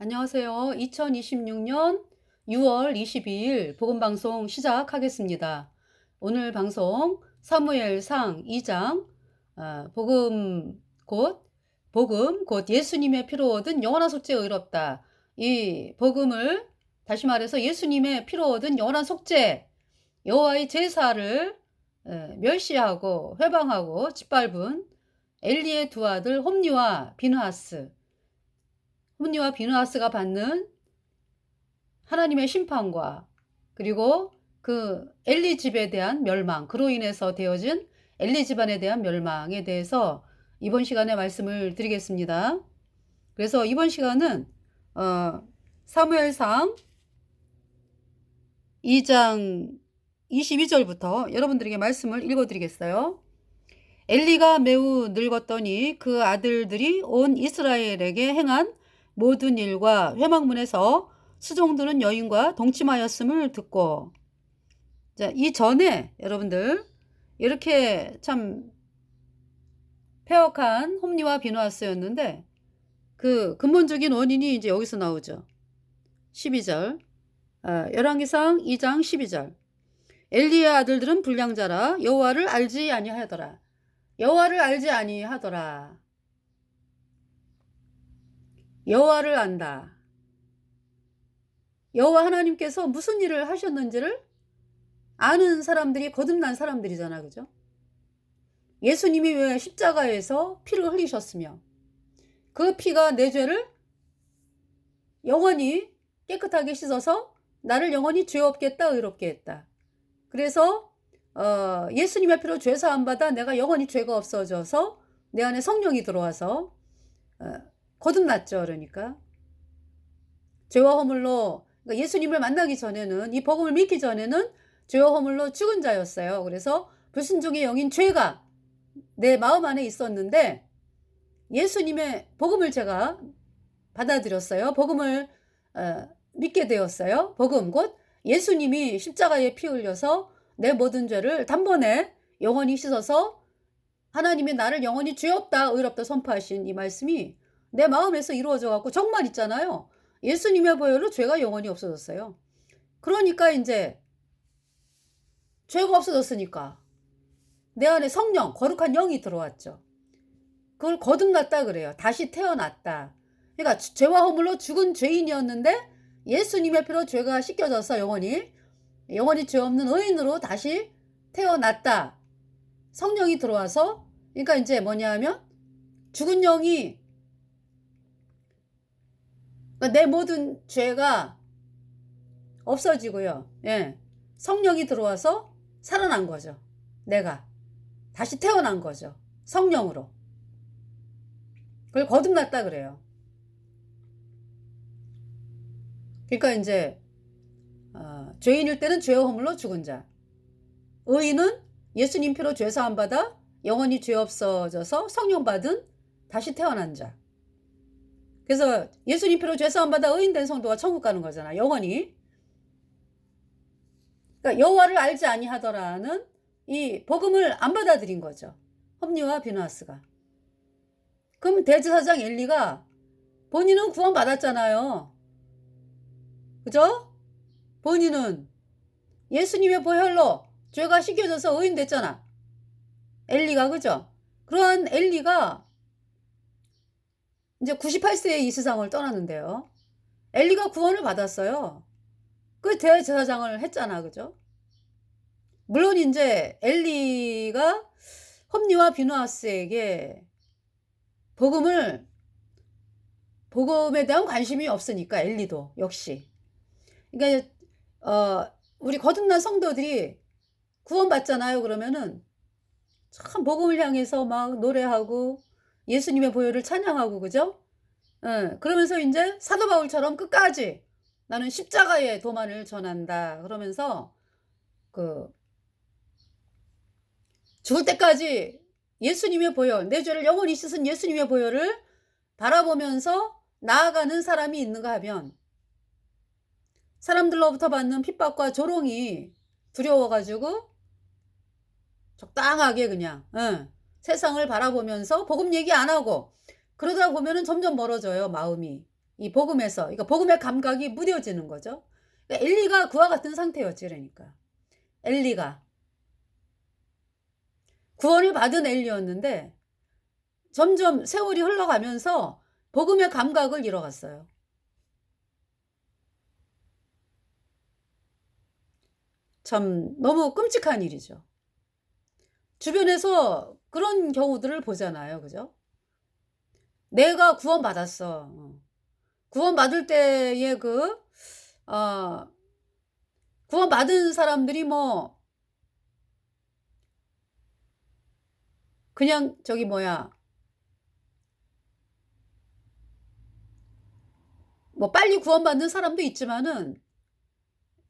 안녕하세요. 2026년 6월 22일 복음방송 시작하겠습니다. 오늘 방송 사무엘상 2장 복음 곧 예수님의 피로 얻은 영원한 속죄 의롭다. 이 복음을 다시 말해서 예수님의 피로 얻은 영원한 속죄 여호와의 제사를 멸시하고 회방하고 짓밟은 엘리의 두 아들 홈니와 비느하스가 받는 하나님의 심판과 그리고 그 엘리 집에 대한 멸망, 그로 인해서 되어진 엘리 집안에 대한 멸망에 대해서 이번 시간에 말씀을 드리겠습니다. 그래서 이번 시간은 사무엘상 2장 22절부터 여러분들에게 말씀을 읽어드리겠어요. 엘리가 매우 늙었더니 그 아들들이 온 이스라엘에게 행한 모든 일과 회막문에서 수종드는 여인과 동침하였음을 듣고, 자, 이전에 여러분들 이렇게 참 폐역한 홈리와 비누하스였는데 그 근본적인 원인이 이제 여기서 나오죠. 12절 열왕기상 2장 12절 엘리의 아들들은 불량자라 여호와를 알지 아니하더라. 여호와를 알지 아니하더라. 여호와를 안다. 여호와 하나님께서 무슨 일을 하셨는지를 아는 사람들이 거듭난 사람들이잖아, 그죠? 예수님이 왜 십자가에서 피를 흘리셨으며 그 피가 내 죄를 영원히 깨끗하게 씻어서 나를 영원히 죄 없겠다, 의롭게 했다. 그래서 예수님의 피로 죄 사함 받아 내가 영원히 죄가 없어져서 내 안에 성령이 들어와서 거듭났죠. 그러니까 죄와 허물로, 그러니까 예수님을 만나기 전에는, 이 복음을 믿기 전에는 죄와 허물로 죽은 자였어요. 그래서 불순종의 영인 죄가 내 마음 안에 있었는데 예수님의 복음을 제가 받아들였어요. 복음을 믿게 되었어요. 복음 곧 예수님이 십자가에 피 흘려서 내 모든 죄를 단번에 영원히 씻어서 하나님이 나를 영원히 죄 없다 의롭다 선포하신 이 말씀이 내 마음에서 이루어져 갖고 정말 있잖아요. 예수님의 보혈로 죄가 영원히 없어졌어요. 그러니까 이제 죄가 없어졌으니까 내 안에 성령, 거룩한 영이 들어왔죠. 그걸 거듭났다 그래요. 다시 태어났다. 그러니까 죄와 허물로 죽은 죄인이었는데 예수님의 피로 죄가 씻겨져서 영원히 죄 없는 의인으로 다시 태어났다. 성령이 들어와서, 그러니까 이제 뭐냐 하면 죽은 영이, 그러니까 내 모든 죄가 없어지고요. 예. 성령이 들어와서 살아난 거죠. 내가 다시 태어난 거죠. 성령으로. 그걸 거듭났다 그래요. 그러니까 이제 죄인일 때는 죄와 허물로 죽은 자, 의인은 예수님 피로 죄 사함 받아 영원히 죄 없어져서 성령 받은 다시 태어난 자. 그래서 예수님 피로 죄 사함 받아 의인 된 성도가 천국 가는 거잖아. 영원히. 그러니까 여호와를 알지 아니하더라는 이 복음을 안 받아들인 거죠. 홈리와 비느하스가. 그럼 대제사장 엘리가 본인은 구원 받았잖아요. 그죠? 본인은 예수님의 보혈로 죄가 씻겨져서 의인 됐잖아. 엘리가, 그죠? 그러한 엘리가 이제 98세에 이 세상을 떠났는데요. 엘리가 구원을 받았어요. 그 대제사장을 했잖아, 그죠? 물론 이제 엘리가 홈리와 비느하스에게 복음에 대한 관심이 없으니까 엘리도 역시. 그러니까 우리 거듭난 성도들이 구원받잖아요. 그러면은 참 복음을 향해서 막 노래하고 예수님의 보혈을 찬양하고, 그죠? 그러면서 이제 사도 바울처럼 끝까지 나는 십자가의 도만을 전한다 그러면서 그 죽을 때까지 예수님의 보혈, 내 죄를 영원히 씻은 예수님의 보혈을 바라보면서 나아가는 사람이 있는가 하면 사람들로부터 받는 핍박과 조롱이 두려워가지고 적당하게 그냥 세상을 바라보면서 복음 얘기 안 하고 그러다 보면은 점점 멀어져요, 마음이. 이 복음에서, 그러니까 복음의 감각이 무뎌지는 거죠. 그러니까 엘리가 그와 같은 상태였지. 그러니까 엘리가 구원을 받은 엘리였는데 점점 세월이 흘러가면서 복음의 감각을 잃어갔어요. 참 너무 끔찍한 일이죠. 주변에서 그런 경우들을 보잖아요. 그죠? 내가 구원받았어. 구원받을 때의 어, 구원받은 사람들이 뭐, 그냥 저기 뭐야, 뭐 빨리 구원받는 사람도 있지만은,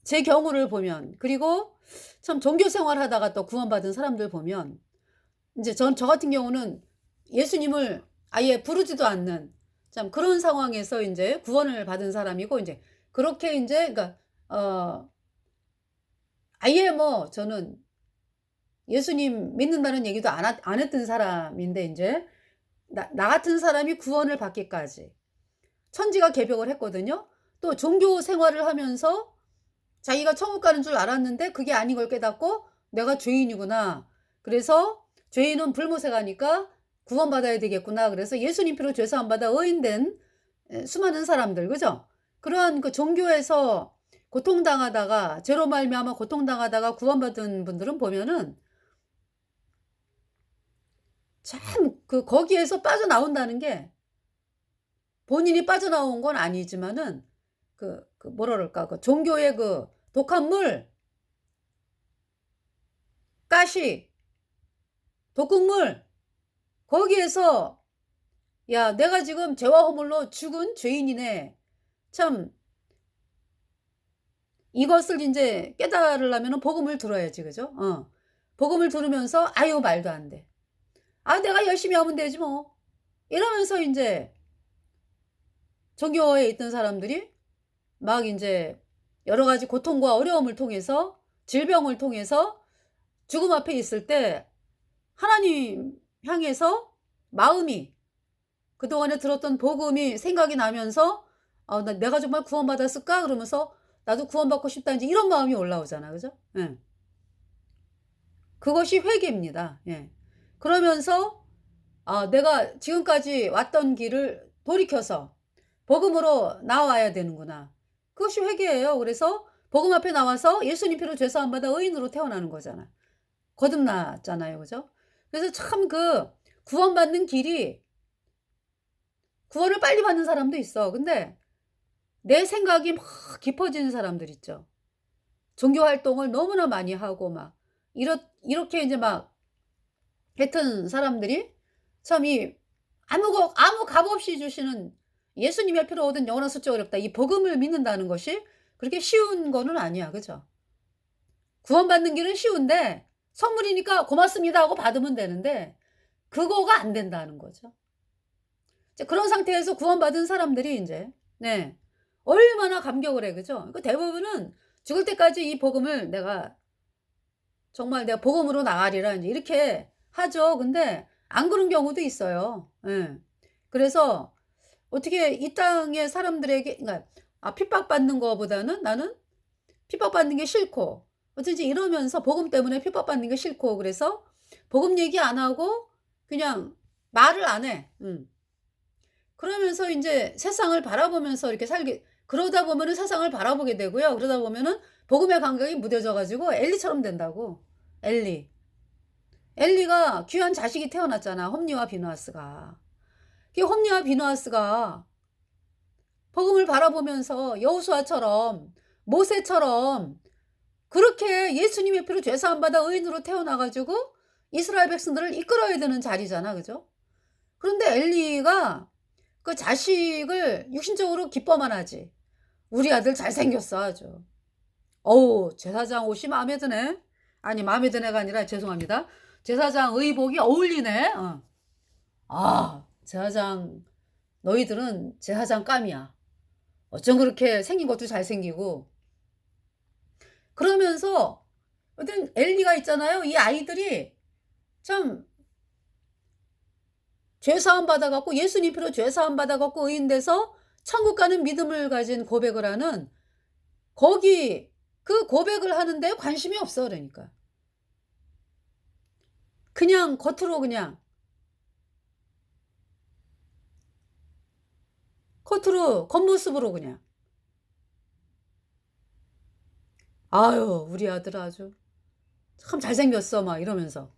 제 경우를 보면, 그리고 참 종교 생활 하다가 또 구원받은 사람들 보면, 이제 저 같은 경우는 예수님을 아예 부르지도 않는 참 그런 상황에서 이제 구원을 받은 사람이고, 이제 그렇게 이제, 그러니까, 아예 뭐 저는 예수님 믿는다는 얘기도 안 했던 사람인데, 이제 나 같은 사람이 구원을 받기까지 천지가 개벽을 했거든요. 또 종교 생활을 하면서 자기가 천국 가는 줄 알았는데 그게 아닌 걸 깨닫고 내가 죄인이구나. 그래서 죄인은 불못에 가니까 구원받아야 되겠구나. 그래서 예수님 피로 죄사함 받아 의인된 수많은 사람들, 그죠? 그러한 그 종교에서 고통당하다가, 죄로 말미암아 고통당하다가 구원받은 분들은 보면은 참 거기에서 빠져나온다는 게, 본인이 빠져나온 건 아니지만은 뭐라 그럴까, 종교의 독한 물, 가시, 독극물, 거기에서 야, 내가 지금 죄와 허물로 죽은 죄인이네. 참 이것을 이제 깨달으려면 복음을 들어야지, 그죠? 복음을 들으면서 아유 말도 안 돼. 아, 내가 열심히 하면 되지 뭐. 이러면서 이제 종교에 있던 사람들이 막 이제 여러 가지 고통과 어려움을 통해서, 질병을 통해서 죽음 앞에 있을 때 하나님 향해서 마음이, 그동안에 들었던 복음이 생각이 나면서 내가 정말 구원받았을까? 그러면서 나도 구원받고 싶다. 이제 이런 마음이 올라오잖아. 그죠? 예. 그것이 회개입니다. 예. 그러면서 내가 지금까지 왔던 길을 돌이켜서 복음으로 나와야 되는구나. 그것이 회개예요. 그래서 복음 앞에 나와서 예수님 피로 죄사함 받아 의인으로 태어나는 거잖아. 거듭났잖아요. 그죠? 그래서 참 구원받는 길이, 구원을 빨리 받는 사람도 있어. 근데 내 생각이 막 깊어지는 사람들 있죠. 종교 활동을 너무나 많이 하고 막 이렇게 이제 막 했던 사람들이 참 아무 값 없이 주시는 예수님의 피로 얻은 영원한 수적 어렵다. 이 복음을 믿는다는 것이 그렇게 쉬운 거는 아니야. 그죠? 구원받는 길은 쉬운데 선물이니까 고맙습니다 하고 받으면 되는데 그거가 안 된다는 거죠. 이제 그런 상태에서 구원받은 사람들이 이제 네. 얼마나 감격을 해. 그죠? 그 대부분은 죽을 때까지 이 복음을 정말 내가 복음으로 나가리라 이제 이렇게 하죠. 근데 안 그런 경우도 있어요. 예. 그래서 어떻게 이 땅의 사람들에게, 그러니까 핍박받는 거보다는 나는 핍박받는 게 싫고 어쩐지 이러면서 복음 때문에 핍박받는 게 싫고, 그래서 복음 얘기 안 하고 그냥 말을 안 해. 그러면서 이제 세상을 바라보면서 이렇게 그러다 보면은 세상을 바라보게 되고요. 그러다 보면은 복음의 감각이 무뎌져 가지고 엘리처럼 된다고. 엘리가 귀한 자식이 태어났잖아. 홈리와 비누아스가. 그 홈리와 비누아스가 복음을 바라보면서 여호수아처럼, 모세처럼 그렇게 예수님의 피로 죄사함 받아 의인으로 태어나 가지고 이스라엘 백성들을 이끌어야 되는 자리잖아. 그죠? 그런데 엘리가 그 자식을 육신적으로 기뻐만 하지. 우리 아들 잘생겼어 아주. 어우, 제사장 옷이 마음에 드네. 아니, 마음에 드네가 아니라 죄송합니다. 제사장 의복이 어울리네. 제사장, 너희들은 제사장 감이야. 어쩜 그렇게 생긴 것도 잘생기고. 그러면서 어떤 엘리가 있잖아요. 이 아이들이 참 죄사함 받아갖고, 예수님 피로 죄사함 받아갖고 의인돼서 천국 가는 믿음을 가진 고백을 하는 거기 그 고백을 하는데 관심이 없어 그러니까. 그냥 겉으로 그냥 겉으로 겉모습으로 그냥 "아유 우리 아들 아주 참 잘생겼어." 막 이러면서.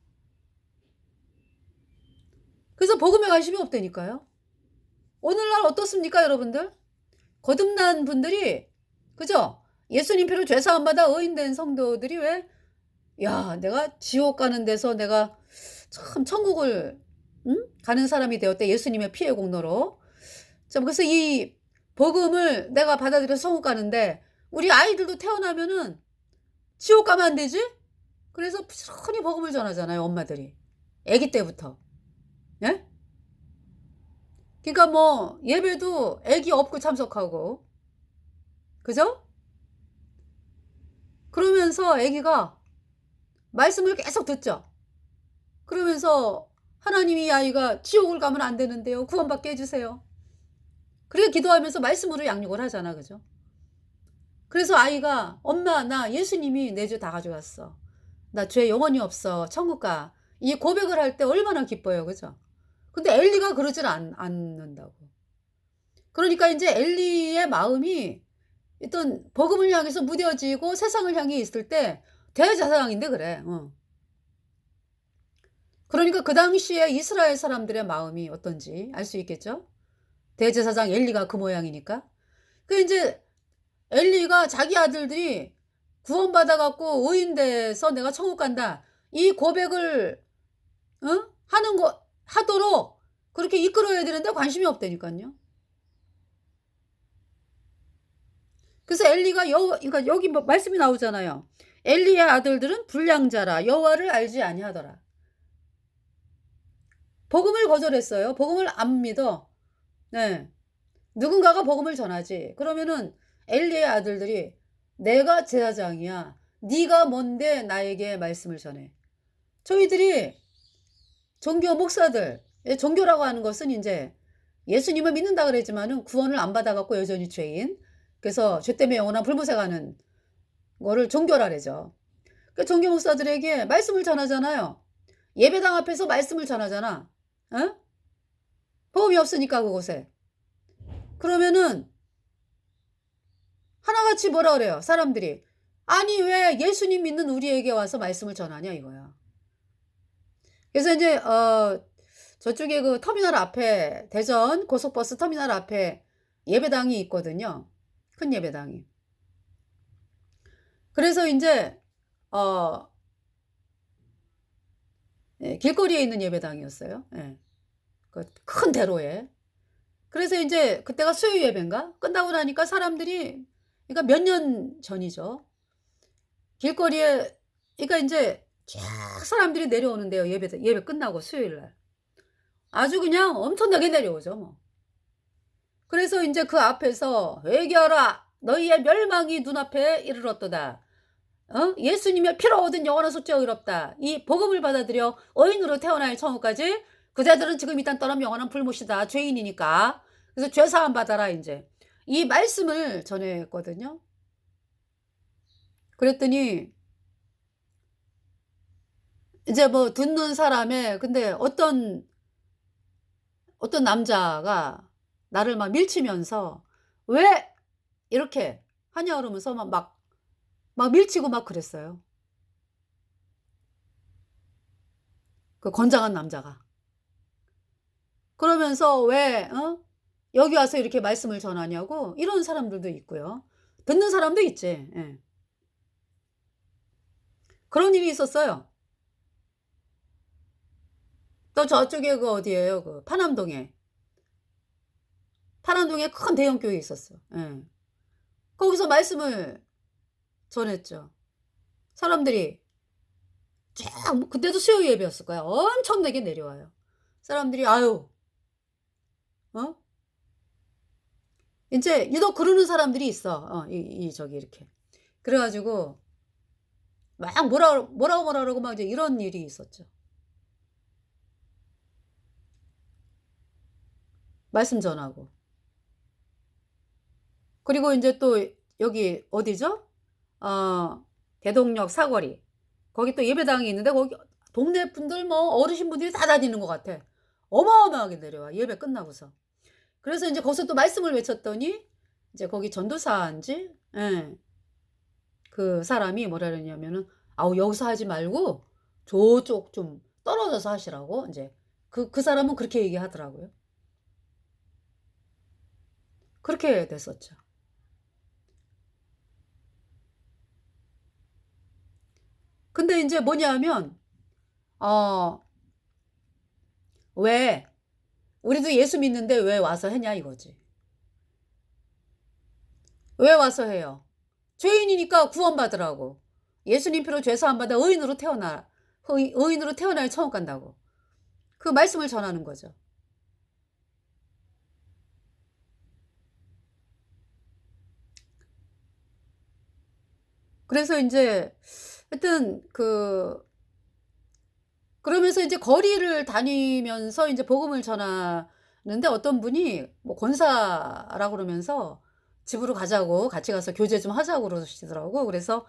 그래서 복음에 관심이 없다니까요. 오늘날 어떻습니까 여러분들? 거듭난 분들이 그죠? 예수님 피로 죄 사함 받아 의인된 성도들이 왜 "야 내가 지옥 가는 데서 내가 참 천국을 가는 사람이 되었다. 예수님의 피의 공로로." 참 그래서 이 복음을 내가 받아들여서 천국 가는데 우리 아이들도 태어나면은 지옥 가면 안 되지? 그래서 부지런히 복음을 전하잖아요 엄마들이. 아기 때부터. 예? 그러니까 뭐 예배도 아기 업고 참석하고. 그죠? 그러면서 아기가 말씀을 계속 듣죠. 그러면서 하나님이 이 아이가 지옥을 가면 안 되는데요. 구원받게 해 주세요. 그래 기도하면서 말씀으로 양육을 하잖아. 그죠? 그래서 아이가 "엄마 나 예수님이 내 죄 다 가져갔어. 나 죄 영원히 없어. 천국 가." 이 고백을 할 때 얼마나 기뻐요. 그죠? 근데 엘리가 그러질 않는다고. 그러니까 인제 엘리의 마음이 어떤 복음을 향해서 무뎌지고 세상을 향해 있을 때 대제사장인데 그래. 어. 그러니까 그 당시에 이스라엘 사람들의 마음이 어떤지 알 수 있겠죠? 대제사장 엘리가 그 모양이니까. 그 인제 엘리가 자기 아들들이 구원받아 갖고 의인 돼서 "내가 천국 간다." 이 고백을 하는 거 하도록 그렇게 이끌어야 되는데 관심이 없다니깐요. 그래서 엘리가 그러니까 여기 뭐 말씀이 나오잖아요. "엘리의 아들들은 불량자라 여호와를 알지 아니하더라." 복음을 거절했어요. 복음을 안 믿어. 네. 누군가가 복음을 전하지. 그러면은 엘리의 아들들이 "내가 제사장이야. 네가 뭔데 나에게 말씀을 전해." 저희들이 종교 목사들 종교라고 하는 것은 인제 예수님을 믿는다 그랬지만은 구원을 안 받아 갖고 여전히 죄인 그래서 죄 때문에 영원한 불못에 가는 거를 종교라 그러죠. 그 종교 목사들에게 말씀을 전하잖아요. 예배당 앞에서 말씀을 전하잖아. 어? 복음이 없으니까 그곳에. 그러면은 하나같이 뭐라 그래요 사람들이. "아니 왜 예수님 믿는 우리에게 와서 말씀을 전하냐." 이거야. 그래서 인제 저쪽에 그 터미널 앞에 대전 고속버스 터미널 앞에 예배당이 있거든요, 큰 예배당이. 그래서 인제 어 예 길거리에 있는 예배당이었어요. 예. 그 큰 대로에. 그래서 인제 그때가 수요 예배인가? 끝나고 나니까 사람들이 그러니까 몇 년 전이죠. 길거리에 그러니까 인제 쫙 사람들이 내려오는데요, 예배 끝나고 수요일 날. 아주 그냥 엄청나게 내려오죠 뭐. 그래서 인제 그 앞에서 "회개하라. 너희의 멸망이 눈앞에 이르렀도다. 예수님의 피로 얻은 영원한 속죄가 의롭다. 이 복음을 받아들여 의인으로 태어나야 천국까지. 그대들은 지금 이 땅 떠나면 영원한 불못이다. 죄인이니까. 그래서 죄 사함 받아라." 인제. 이 말씀을 전했거든요. 그랬더니 이제 뭐 듣는 사람의 근데 어떤 남자가 나를 막 밀치면서 "왜 이렇게 하냐." 그러면서 막 밀치고 막 그랬어요. 그 건장한 남자가. 그러면서 "왜 여기 와서 이렇게 말씀을 전하냐."고 이런 사람들도 있고요. 듣는 사람도 있지. 예. 그런 일이 있었어요. 또 저쪽에 그 어디예요? 그 파남동에 큰 대형 교회 있었어. 예. 거기서 말씀을 전했죠. 사람들이 쫙 뭐 그때도 수요 예배였을 거야. 엄청나게 내려와요. 사람들이 아유 어 인제 유독 그러는 사람들이 있어. 이 저기 이렇게. 그래 가지고 막 뭐라고 그러고 막 이제 이런 일이 있었죠. 말씀 전하고. 그리고 인제 또 여기 어디죠? 대동역 사거리. 거기 또 예배당이 있는데 거기 동네 분들 뭐 어르신분들이 다 다니는 것 같아. 어마어마하게 내려와 예배 끝나고서. 그래서 인제 거기서 또 말씀을 외쳤더니 이제 거기 전도사인지 예. 그 사람이 뭐라 그랬냐면은 "아우 여기서 하지 말고 저쪽 좀 떨어져서 하시라."고 인제 그 사람은 그렇게 얘기하더라고요. 그렇게 됐었죠. 근데 인제 뭐냐하면 어 "왜 우리도 예수 믿는데 왜 와서 했냐." 이거지. 왜 와서 해요? 죄인이니까 구원받으라고. 예수님 피로 죄 사함 받아 의인으로 태어나 의인으로 태어나야 천국 간다고. 그 말씀을 전하는 거죠. 그래서 인제 하여튼 그러면서 인제 거리를 다니면서 인제 복음을 전하는데 어떤 분이 뭐 권사라 그러면서 집으로 가자고 같이 가서 교제 좀 하자고 그러시더라고. 그래서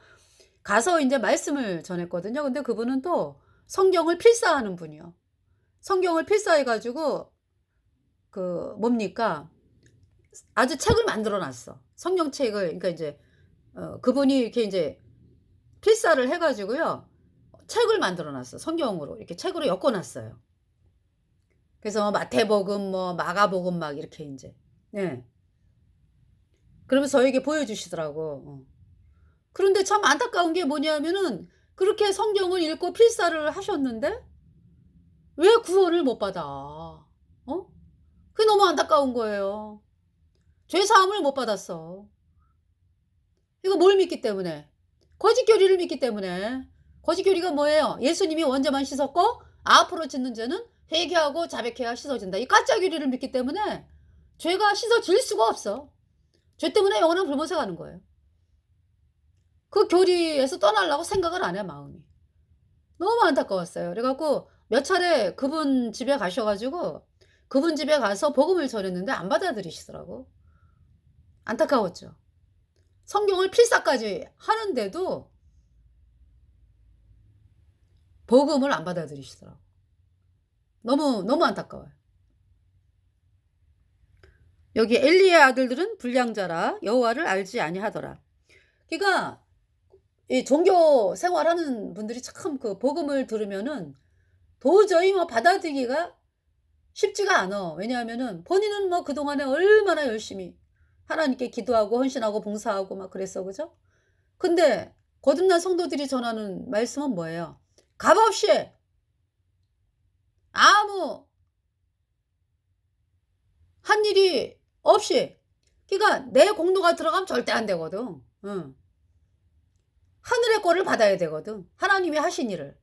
가서 인제 말씀을 전했거든요. 근데 그분은 또 성경을 필사하는 분이요. 성경을 필사해 가지고 뭡니까 아주 책을 만들어 놨어. 성경책을 그러니까 인제 그분이 이렇게 인제 필사를 해 가지고요. 책을 만들어 놨어. 성경으로 이렇게 책으로 엮어 놨어요. 그래서 마태복음 뭐 마가복음 막 이렇게 인제. 예. 그러면서 저에게 보여주시더라고. 그런데 참 안타까운 게 뭐냐면은 그렇게 성경을 읽고 필사를 하셨는데 왜 구원을 못 받아? 그게 너무 안타까운 거예요. 죄 사함을 못 받았어. 이거 뭘 믿기 때문에? 거짓 교리를 믿기 때문에. 거짓 교리가 뭐예요? 예수님이 원죄만 씻었고 앞으로 짓는 죄는 회개하고 자백해야 씻어진다. 이 가짜 교리를 믿기 때문에 죄가 씻어질 수가 없어. 죄 때문에 영원한 불못에 가는 거예요. 그 교리에서 떠나려고 생각을 안 해 마음이. 너무 안타까웠어요. 그래 갖고 몇 차례 그분 집에 가셔 가지고 그분 집에 가서 복음을 전했는데 안 받아들이시더라고. 안타까웠죠. 성경을 필사까지 하는데도 복음을 안 받아들이시더라고. 너무 안타까워요. 여기 엘리의 아들들은 불량자라 여호와를 알지 아니하더라. 그러니까 이 종교 생활하는 분들이 참 그 복음을 들으면은 도저히 뭐 받아들이기가 쉽지가 않아. 왜냐하면은 본인은 뭐 그동안에 얼마나 열심히 하나님께 기도하고 헌신하고 봉사하고 막 그랬어. 그죠? 근데 거듭난 성도들이 전하는 말씀은 뭐예요? 값없이 아무 한 일이 없이 그러니까 내 공로가 들어가면 절대 안 되거든. 응. 하늘의 꼴을 받아야 되거든. 하나님이 하신 일을.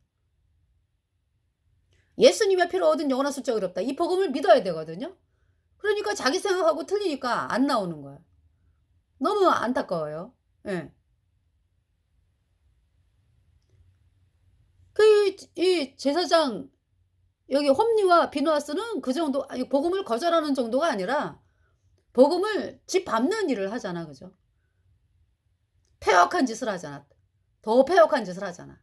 예수님의 피로 얻은 영원한 순적이 어렵다. 이 복음을 믿어야 되거든요. 그러니까 자기 생각하고 틀리니까 안 나오는 거야. 너무 안타까워요. 예. 이 제사장 여기 홈리와 비누아스는 그 정도 아니 복음을 거절하는 정도가 아니라 복음을 짓밟는 일을 하잖아. 그죠? 패역한 짓을 하잖아. 더 패역한 짓을 하잖아.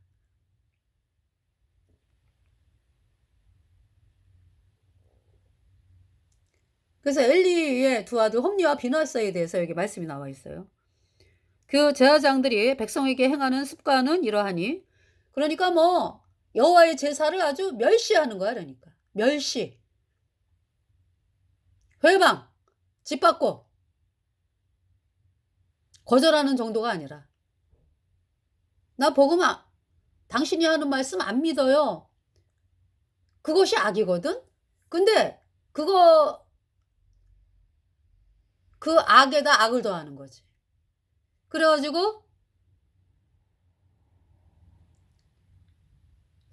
그래서 엘리의 두 아들 홈리와 비누아스에 대해서 여기 말씀이 나와 있어요. 그 제사장들이 백성에게 행하는 습관은 이러하니 그러니까 뭐 여호와의 제사를 아주 멸시하는 거야 그러니까. 멸시, 회방, 짓밟고 거절하는 정도가 아니라 "나 복음 당신이 하는 말씀 안 믿어요." 그것이 악이거든. 근데 그거 그 악에다 악을 더하는 거지. 그래 가지고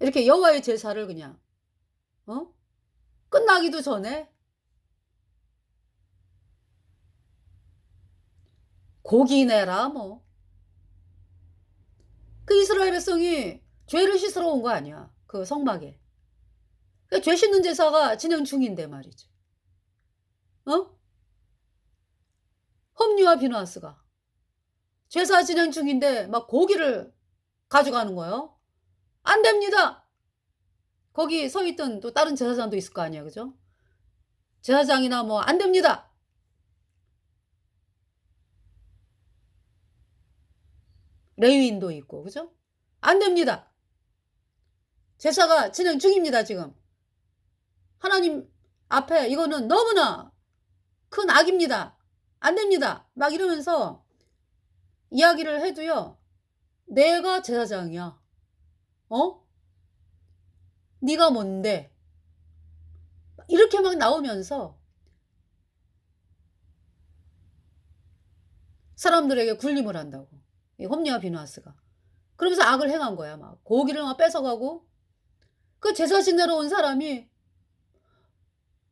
이렇게 여호와의 제사를 그냥 어 끝나기도 전에 고기 내라 뭐. 그 이스라엘 백성이 죄를 씻으러 온 거 아니야, 그 성막에. 그 죄 씻는 제사가 진행 중인데 말이지. 어? 홈리와 비누하스가 제사 진행 중인데 막 고기를 가져가는 거예요. 안 됩니다. 거기 서 있던 또 다른 제사장도 있을 거 아니에요. 그죠? 제사장이나 뭐 안 됩니다. 레위인도 있고. 그죠? 안 됩니다. 제사가 진행 중입니다, 지금. 하나님 앞에 이거는 너무나 큰 악입니다. 안 됩니다. 막 이러면서 이야기를 해도요. 내가 제사장이야. 어? 네가 뭔데? 이렇게 막 나오면서 사람들에게 굴림을 한다고. 이 홈리와 비누하스가. 그러면서 악을 행한 거야. 막 고기를 막 뺏어가고 그 제사 지내러 온 사람이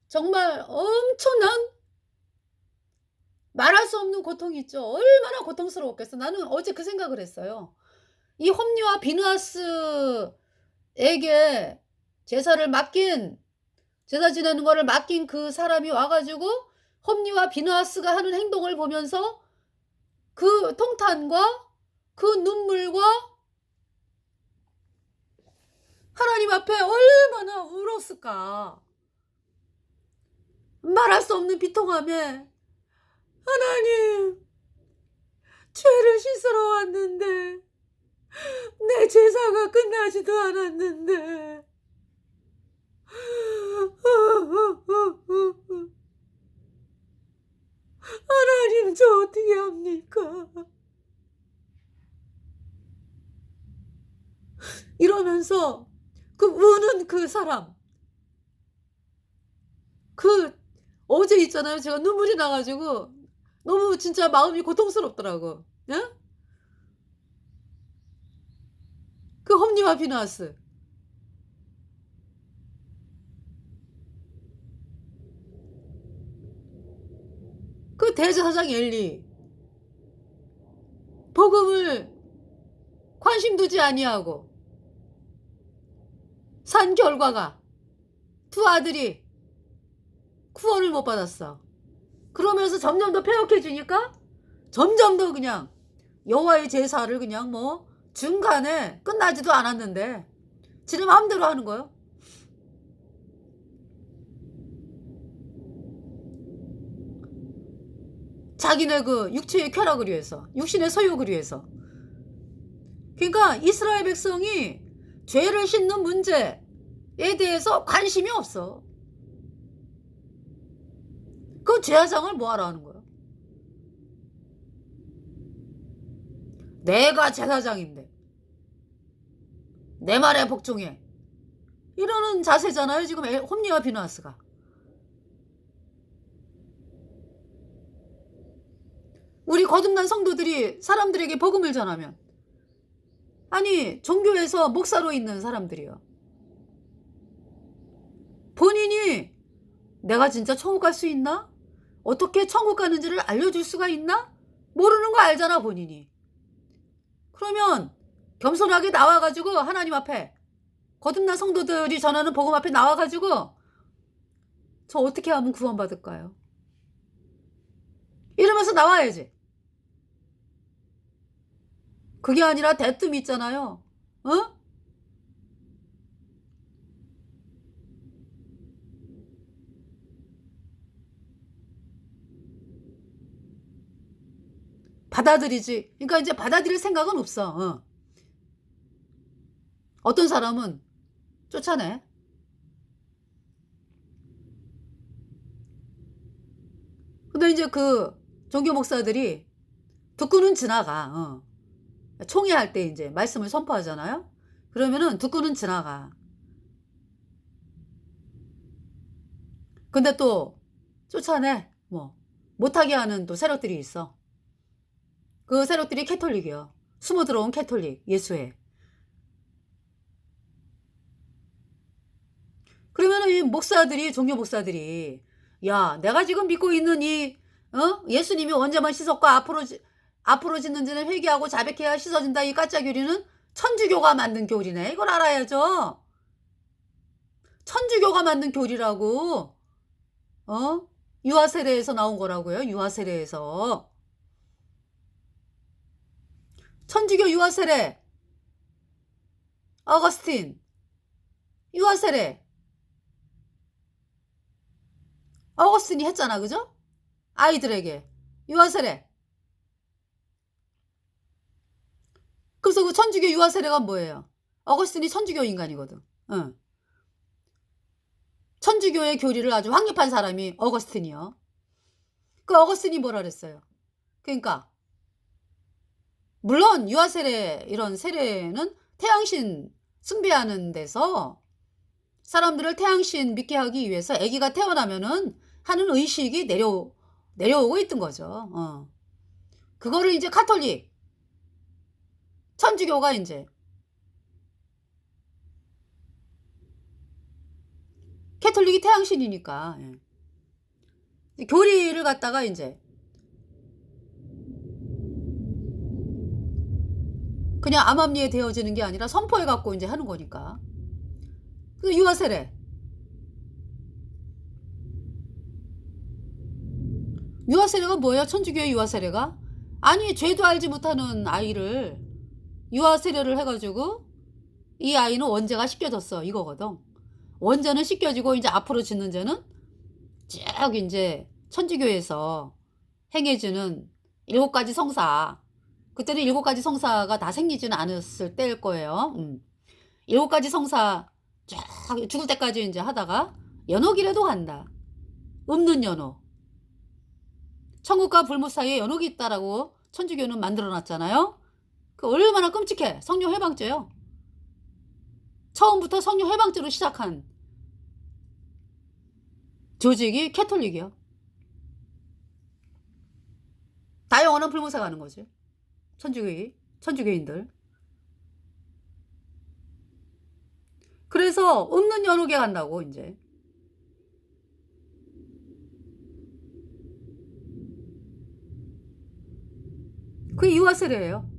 정말 엄청난 말할 수 없는 고통이 있죠. 얼마나 고통스러웠겠어. 나는 어제 그 생각을 했어요. 이 홈리와 비누하스에게 제사를 맡긴 제사 지내는 거를 맡긴 그 사람이 와 가지고 홈리와 비누하스가 하는 행동을 보면서 그 통탄과 그 눈물과 하나님 앞에 얼마나 울었을까. 말할 수 없는 비통함에 하나님 죄를 씻으러 왔는데 내 제사가 끝나지도 않았는데 하나님 저 어떻게 합니까? 이러면서 그 우는 그 사람 그 어제 있잖아요. 제가 눈물이 나 가지고 너무 진짜 마음이 고통스럽더라고. 예? 그 홈리와 비누하스. 그 대제사장 엘리. 복음을 관심 두지 아니하고 산 결과가 두 아들이 구원을 못 받았어. 그러면서 점점 더 폐역해지니까 점점 더 그냥 여호와의 제사를 그냥 뭐 중간에 끝나지도 않았는데 지네 마음대로 하는 거예요. 자기네 그 육체의 쾌락을 위해서, 육신의 소욕을 위해서. 그러니까 이스라엘 백성이 죄를 씻는 문제에 대해서 관심이 없어. 그 제사장을 뭐하러 하는 거야? 내가 제사장인데 내 말에 복종해. 이러는 자세잖아요. 지금 홈리와 비누하스가. 우리 거듭난 성도들이 사람들에게 복음을 전하면 아니 종교에서 목사로 있는 사람들이요. 본인이 내가 진짜 천국 갈 수 있나? 어떻게 천국 가는지를 알려줄 수가 있나? 모르는 거 알잖아 본인이. 그러면 겸손하게 나와가지고 하나님 앞에 거듭난 성도들이 전하는 복음 앞에 나와가지고 저 어떻게 하면 구원받을까요? 이러면서 나와야지. 그게 아니라 대뜸 있잖아요. 어? 받아들이지. 그러니까 이제 받아들일 생각은 없어. 어떤 사람은 쫓아내. 근데 이제 그 종교 목사들이 듣고는 지나가. 총회할 때 이제 말씀을 선포하잖아요. 그러면은 듣고는 지나가. 근데 또 쫓아내. 뭐 못하게 하는 또 세력들이 있어. 그 세력들이 캐톨릭이야. 숨어 들어온 캐톨릭 예수회. 그러면은 이 목사들이 종교 목사들이 야 내가 지금 믿고 있는 이 예수님이 언제만 씻었고 앞으로 짓는 죄는 회개하고 자백해야 씻어진다 이 가짜 교리는 천주교가 만든 교리네. 이걸 알아야죠. 천주교가 만든 교리라고. 유아 세례에서 나온 거라고요. 유아 세례에서. 천주교 유아세례, 어거스틴, 유아세례, 어거스틴이 했잖아, 그죠? 아이들에게 유아세례. 그래서 그 천주교 유아세례가 뭐예요? 어거스틴이 천주교 인간이거든. 응. 천주교의 교리를 아주 확립한 사람이 어거스틴이요. 그 어거스틴이 뭐라 그랬어요? 그러니까 물론 유아세례 이런 세례는 태양신 숭배하는 데서 사람들을 태양신 믿게 하기 위해서 아기가 태어나면은 하는 의식이 내려오고 있던 거죠. 그거를 이제 가톨릭, 천주교가 이제 캐톨릭이 태양신이니까 교리를 갖다가 이제 그냥 암암리에 되어지는 게 아니라 선포해 갖고 이제 하는 거니까. 그 유아세례. 유아세례가 뭐예요? 천주교의 유아세례가? 아니 죄도 알지 못하는 아이를 유아세례를 해가지고 이 아이는 원죄가 씻겨졌어 이거거든. 원죄는 씻겨지고 이제 앞으로 짓는 죄는 쭉 이제 천주교에서 행해지는 7가지 성사. 그때는 7가지 성사가 다 생기지는 않았을 때일 거예요. 7가지 성사 쫙 죽을 때까지 이제 하다가 연옥이라도 간다. 없는 연옥. 천국과 불못 사이에 연옥이 있다라고 천주교는 만들어놨잖아요. 그 얼마나 끔찍해. 성령 해방죄요. 처음부터 성령 해방죄로 시작한 조직이 캐톨릭이요. 다 영원한 불못에 가는 거지. 천주교인들. 그래서 없는 연옥에 간다고 이제. 그게 유아세례예요.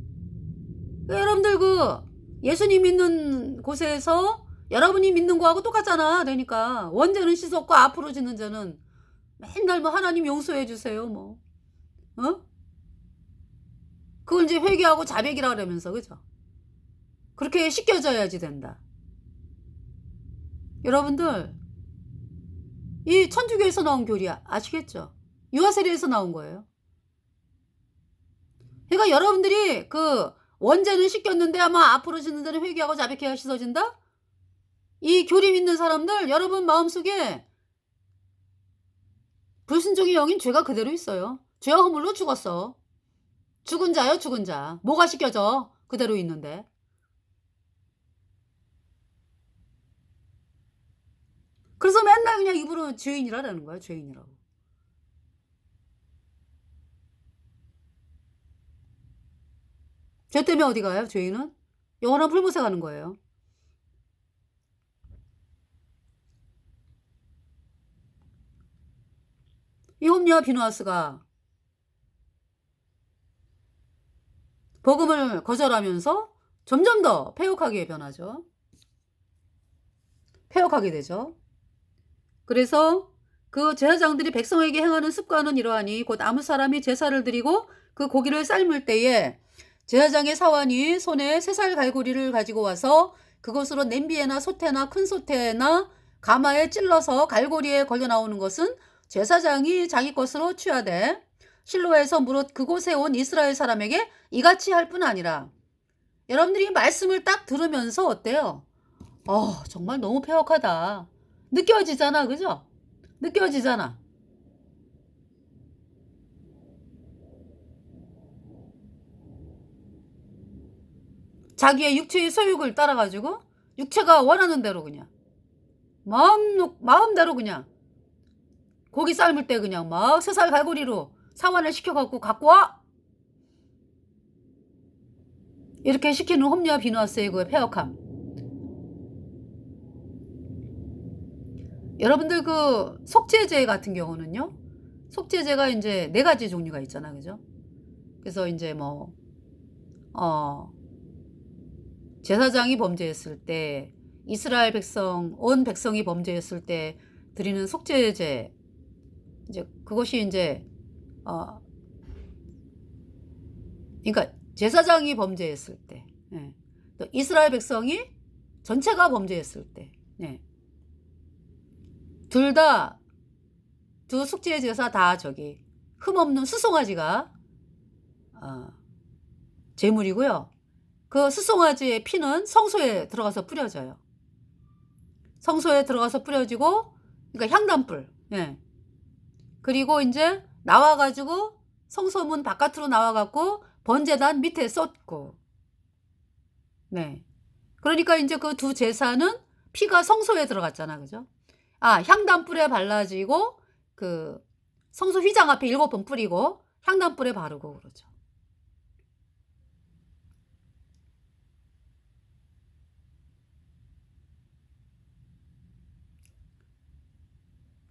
여러분들 그 예수님 믿는 곳에서 여러분이 믿는 거하고 똑같잖아. 그러니까 원죄는 씻었고 앞으로 짓는 자는 맨날 뭐 하나님 용서해 주세요 뭐. 그걸 이제 회개하고 자백이라 그러면서 그죠? 그렇게 씻겨져야지 된다. 여러분들 이 천주교에서 나온 교리 아시겠죠? 유아세례에서 나온 거예요. 그러니까 여러분들이 그 원죄는 씻겼는데 아마 앞으로 짓는 데는 회개하고 자백해야 씻어진다? 이 교리 믿는 사람들 여러분 마음속에 불순종의 영인 죄가 그대로 있어요. 죄와 허물로 죽었어. 죽은 자요 죽은 자. 뭐가 씻겨져? 그대로 있는데. 그래서 맨날 그냥 입으로 죄인이라는 거야. 죄인이라고. 죄 때문에 어디 가요? 죄인은? 영원한 불못에 가는 거예요. 이 홈리와 비누아스가 복음을 거절하면서 점점 더 폐역하게 변하죠. 폐역하게 되죠. 그래서 그 제사장들이 백성에게 행하는 습관은 이러하니 곧 아무 사람이 제사를 드리고 그 고기를 삶을 때에 제사장의 사환이 손에 새살 갈고리를 가지고 와서 그것으로 냄비에나 솥에나 큰 솥에나 가마에 찔러서 갈고리에 걸려 나오는 것은 제사장이 자기 것으로 취하되 실로에서 무릇 그곳에 온 이스라엘 사람에게 이같이 할 뿐 아니라. 여러분들이 말씀을 딱 들으면서 어때요? 정말 너무 폐역하다. 느껴지잖아, 그죠? 느껴지잖아. 자기의 육체의 소욕을 따라가지고 육체가 원하는 대로 그냥 마음대로 그냥 고기 삶을 때 그냥 막 새살 갈고리로 사환을 시켜갖고 갖고 와! 이렇게 시키는 홈리와 비누아스의 그 폐역함. 여러분들 그 속죄제 같은 경우는요. 속죄제가 이제 4가지 종류가 있잖아. 그죠? 그래서 이제 뭐 제사장이 범죄했을 때 이스라엘 백성 온 백성이 범죄했을 때 드리는 속죄제 이제 그것이 이제 그러니까 제사장이 범죄했을 때, 예. 또 이스라엘 백성이 전체가 범죄했을 때, 예. 둘 다, 두 속죄 제사 다 저기 흠없는 수송아지가 제물이고요. 그 수송아지의 피는 성소에 들어가서 뿌려져요. 성소에 들어가서 뿌려지고, 그러니까 향단불, 예. 그리고 이제 나와가지고 성소문 바깥으로 나와갖고 번제단 밑에 쏟고, 네. 그러니까 이제 그 두 제사는 피가 성소에 들어갔잖아, 그죠? 향단불에 발라지고 그 성소 휘장 앞에 7번 뿌리고 향단불에 바르고 그러죠.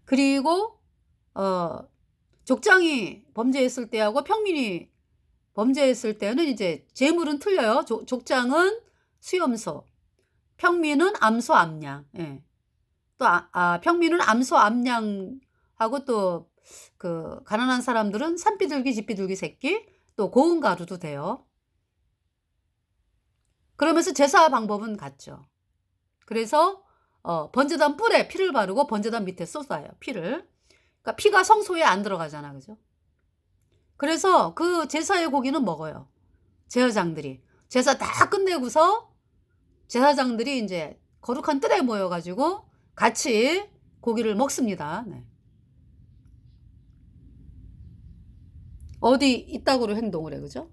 그리고 족장이 범죄했을 때하고 평민이 범죄했을 때는 이제 제물은 틀려요. 족장은 수염소, 평민은 암소 암양. 예. 또 평민은 암소 암양하고 또 그 가난한 사람들은 산비둘기 집비둘기 새끼, 또 고운 가루도 돼요. 그러면서 제사 방법은 같죠. 그래서 번제단 뿔에 피를 바르고 번제단 밑에 쏟아요, 피를. 그러니까 피가 성소에 안 들어가잖아, 그죠? 그래서 그 제사의 고기는 먹어요, 제사장들이. 제사 다 끝내고서 제사장들이 이제 거룩한 뜰에 모여가지고 같이 고기를 먹습니다. 네. 어디 이따구로 행동을 해, 그죠?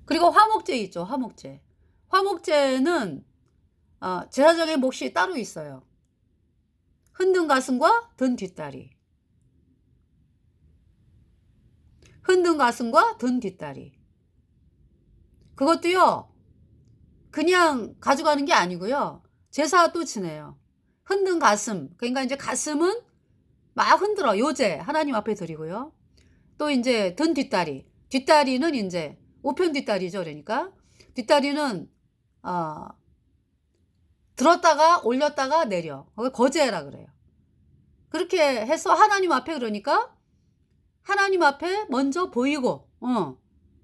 그리고 화목제 있죠, 화목제. 화목제는 제사장의 몫이 따로 있어요. 흔든 가슴과 든 뒷다리. 흔든 가슴과 든 뒷다리. 그것도요, 그냥 가져가는 게 아니고요. 제사도 지내요. 흔든 가슴, 그러니까 이제 가슴은 막 흔들어, 요제 하나님 앞에 드리고요. 또 이제 든 뒷다리. 뒷다리는 이제 우편 뒷다리죠. 그러니까 뒷다리는 들었다가 올렸다가 내려. 그걸 거제라 그래요. 그렇게 해서 하나님 앞에, 그러니까 하나님 앞에 먼저 보이고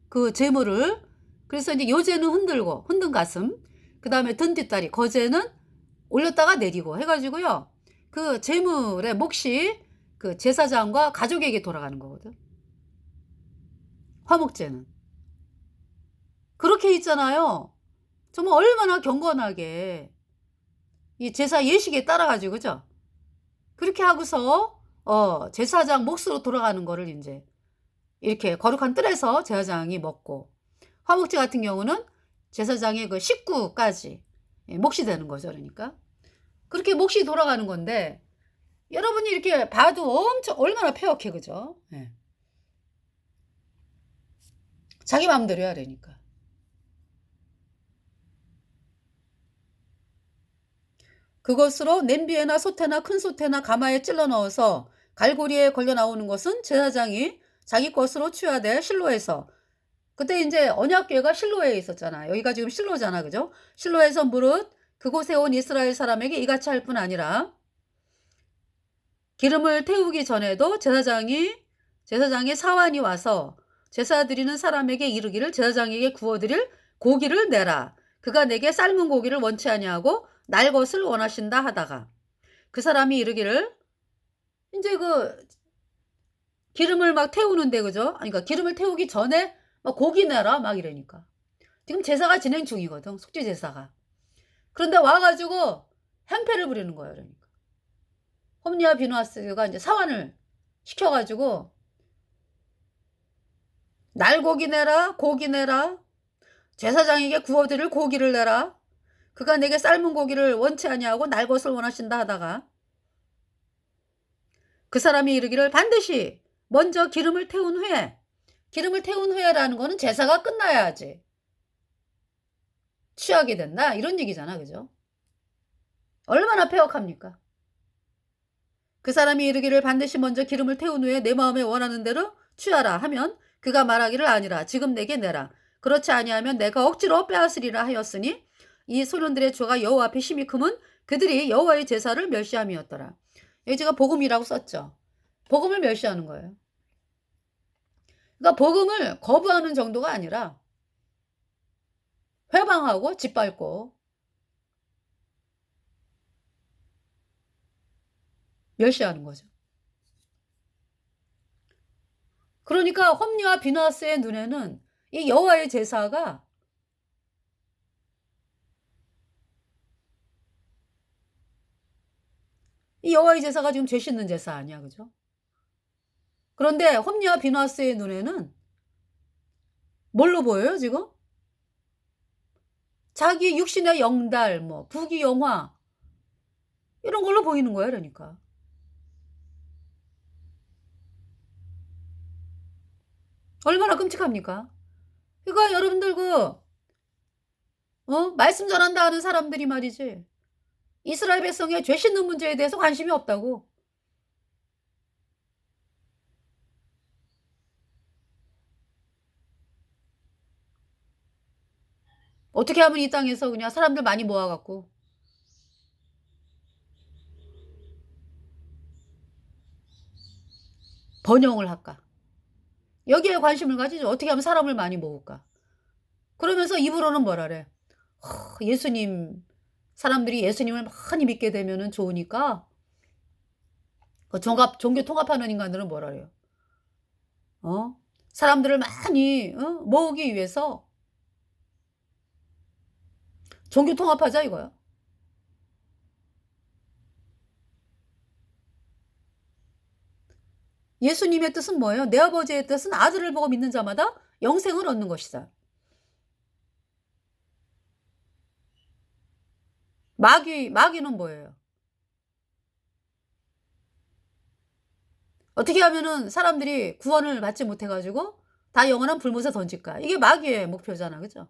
그 제물을, 그래서 이제 요제는 흔들고 흔든 가슴, 그 다음에 든 뒷다리, 거제는 올렸다가 내리고 해가지고요. 그 제물의 몫이 그 제사장과 가족에게 돌아가는 거거든. 화목제는 그렇게 있잖아요. 정말 얼마나 경건하게 이 제사 예식에 따라가지고, 그죠? 그렇게 하고서 제사장 몫으로 돌아가는 거를 이제 이렇게 거룩한 뜰에서 제사장이 먹고, 화목제 같은 경우는 제사장의 그 식구까지 몫이 되는 거죠. 그러니까 그렇게 몫이 돌아가는 건데, 여러분이 이렇게 봐도 엄청 얼마나 폐역해, 그죠? 네. 자기 마음대로 해야 되니까. 그것으로 냄비에나 솥에나 큰 솥에나 가마에 찔러 넣어서 갈고리에 걸려 나오는 것은 제사장이 자기 것으로 취하되 실로에서, 그때 이제 언약궤가 실로에 있었잖아. 여기가 지금 실로잖아, 그죠? 실로에서 무릇 그곳에 온 이스라엘 사람에게 이같이 할 뿐 아니라 기름을 태우기 전에도 제사장의 사환이 와서 제사 드리는 사람에게 이르기를 제사장에게 구워드릴 고기를 내라. 그가 내게 삶은 고기를 원치 아니하고 날 것을 원하신다 하다가, 그 사람이 이르기를, 이제 그 기름을 막 태우는데, 그죠? 그러니까 기름을 태우기 전에 막 고기 내라 막 이러니까. 지금 제사가 진행 중이거든, 속죄 제사가. 그런데 와가지고 행패를 부리는 거예요. 그러니까 홈리와 비누아스가 이제 사환을 시켜가지고 날 고기 내라, 고기 내라, 제사장에게 구워드릴 고기를 내라, 그가 내게 삶은 고기를 원치 아니하고 날 것을 원하신다 하다가, 그 사람이 이르기를 반드시 먼저 기름을 태운 후에라는 거는 제사가 끝나야지 취하게 된다, 이런 얘기잖아, 그죠? 얼마나 폐역합니까? 그 사람이 이르기를 반드시 먼저 기름을 태운 후에 내 마음에 원하는 대로 취하라 하면, 그가 말하기를 아니라 지금 내게 내라. 그렇지 아니하면 내가 억지로 빼앗으리라 하였으니 이 소년들의 죄가 여호와 앞에 심히 크면 그들이 여호와의 제사를 멸시함이었더라. 여기 제가 복음이라고 썼죠. 복음을 멸시하는 거예요. 그러니까 복음을 거부하는 정도가 아니라 회방하고 짓밟고 멸시하는 거죠. 그러니까 홈리와 비나스의 눈에는 이 여호와의 제사가 이 여호와의 제사가 지금 죄 씻는 제사 아니야. 그죠? 그런데 홈리와 비나스의 눈에는 뭘로 보여요, 지금? 자기 육신의 영달, 뭐 부귀영화 이런 걸로 보이는 거야, 그러니까. 얼마나 끔찍합니까? 그러니까 여러분들 말씀 전한다 하는 사람들이 말이지. 이스라엘 백성의 죄 씻는 문제에 대해서 관심이 없다고. 어떻게 하면 이 땅에서 그냥 사람들 많이 모아 갖고 번영을 할까? 여기에 관심을 가지죠. 어떻게 하면 사람을 많이 모을까? 그러면서 입으로는 뭐라래? 예수님 사람들이 예수님을 많이 믿게 되면은 좋으니까 그 종교 통합하는 인간들은 뭐라래요? 사람들을 많이 모으기 위해서 종교 통합하자 이거야. 예수님의 뜻은 뭐예요? 내 아버지의 뜻은 아들을 보고 믿는 자마다 영생을 얻는 것이다. 마귀는 뭐예요? 어떻게 하면은 사람들이 구원을 받지 못해 가지고 다 영원한 불못에 던질까? 이게 마귀의 목표잖아. 그죠?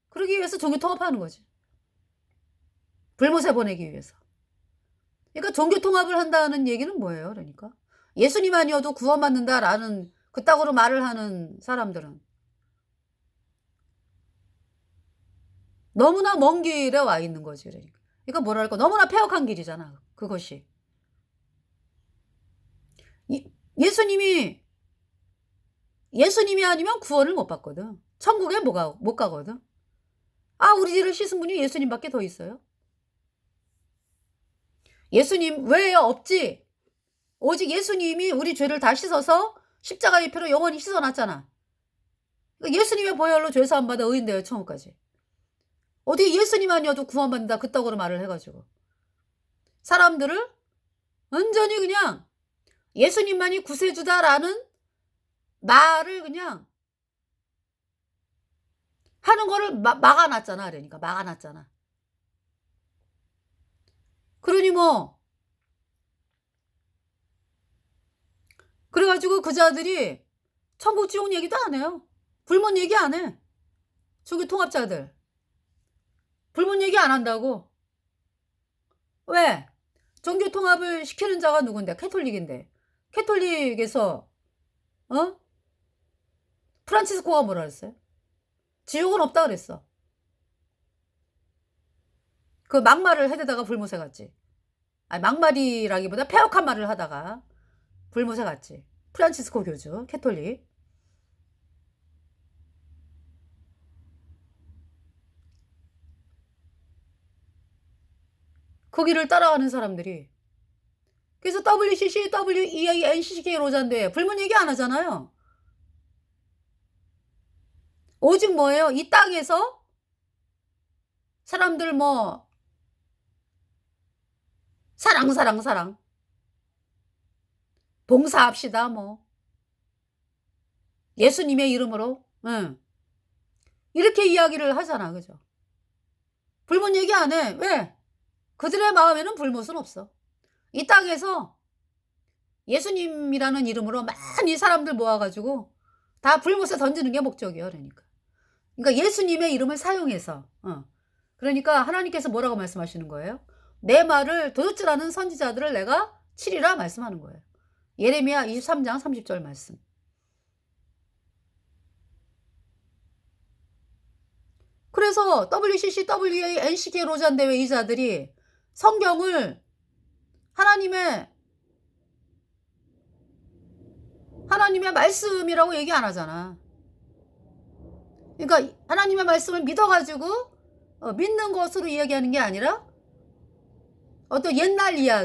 그러기 위해서 종교 통합하는 거지. 불못에 보내기 위해서. 그러니까 종교 통합을 한다는 얘기는 뭐예요? 그러니까 예수님 아니어도 구원받는다라는 그따구로 말을 하는 사람들은 너무나 먼 길에 와 있는 거지. 그러니까 뭐랄까 너무나 폐역한 길이잖아. 그것이. 예수님이 아니면 구원을 못 받거든. 천국에 못 가거든. 우리 죄를 씻은 분이 예수님밖에 더 있어요. 예수님 외에 없지. 오직 예수님이 우리 죄를 다 씻어서 십자가의 피로 영원히 씻어놨잖아. 예수님의 보혈로 죄 사함 받아 의인되어 천국까지. 어떻게 예수님 아니어도 구원받는다 그따구로 말을 해가지고 사람들을 완전히 그냥 예수님만이 구세주다라는 말을 그냥 하는 거를 막아놨잖아. 그러니까 막아놨잖아. 그러니 뭐 그래가지고 그 자들이 천국 지옥 얘기도 안 해요. 불문 얘기 안 해. 종교 통합자들 불문 얘기 안 한다고. 왜? 종교 통합을 시키는 자가 누군데? 캐톨릭인데. 캐톨릭에서 프란치스코가 뭐라 그랬어요? 지옥은 없다 그랬어. 그 막말을 해대다가 불못에 갔지. 아니 막말이라기보다 폐역한 말을 하다가 불못에 갔지. 프란치스코 교주 캐톨릭. 거기를 따라가는 사람들이 그래서 WCC, WEA, NCCK 로잔데 불문 얘기 안 하잖아요. 오직 뭐예요? 이 땅에서 사람들 뭐 사랑 봉사합시다 뭐 예수님의 이름으로 이렇게 이야기를 하잖아. 그죠? 불문 얘기 안 해. 왜? 그들의 마음에는 불못은 없어. 이 땅에서 예수님이라는 이름으로 많이 사람들 모아가지고 다 불못에 던지는 게 목적이에요. 그러니까 예수님의 이름을 사용해서 그러니까 하나님께서 뭐라고 말씀하시는 거예요? 내 말을 도둑질하는 선지자들을 내가 치리라 말씀하는 거예요. 예레미야 23장 30절 말씀. 그래서 WCC, WA, NCK 로잔 대회 이자들이 성경을 하나님의 하나님의 말씀이라고 얘기 안 하잖아. 그러니까 하나님의 말씀을 믿어가지고 믿는 것으로 이야기하는 게 아니라 어떤 옛날 이야기,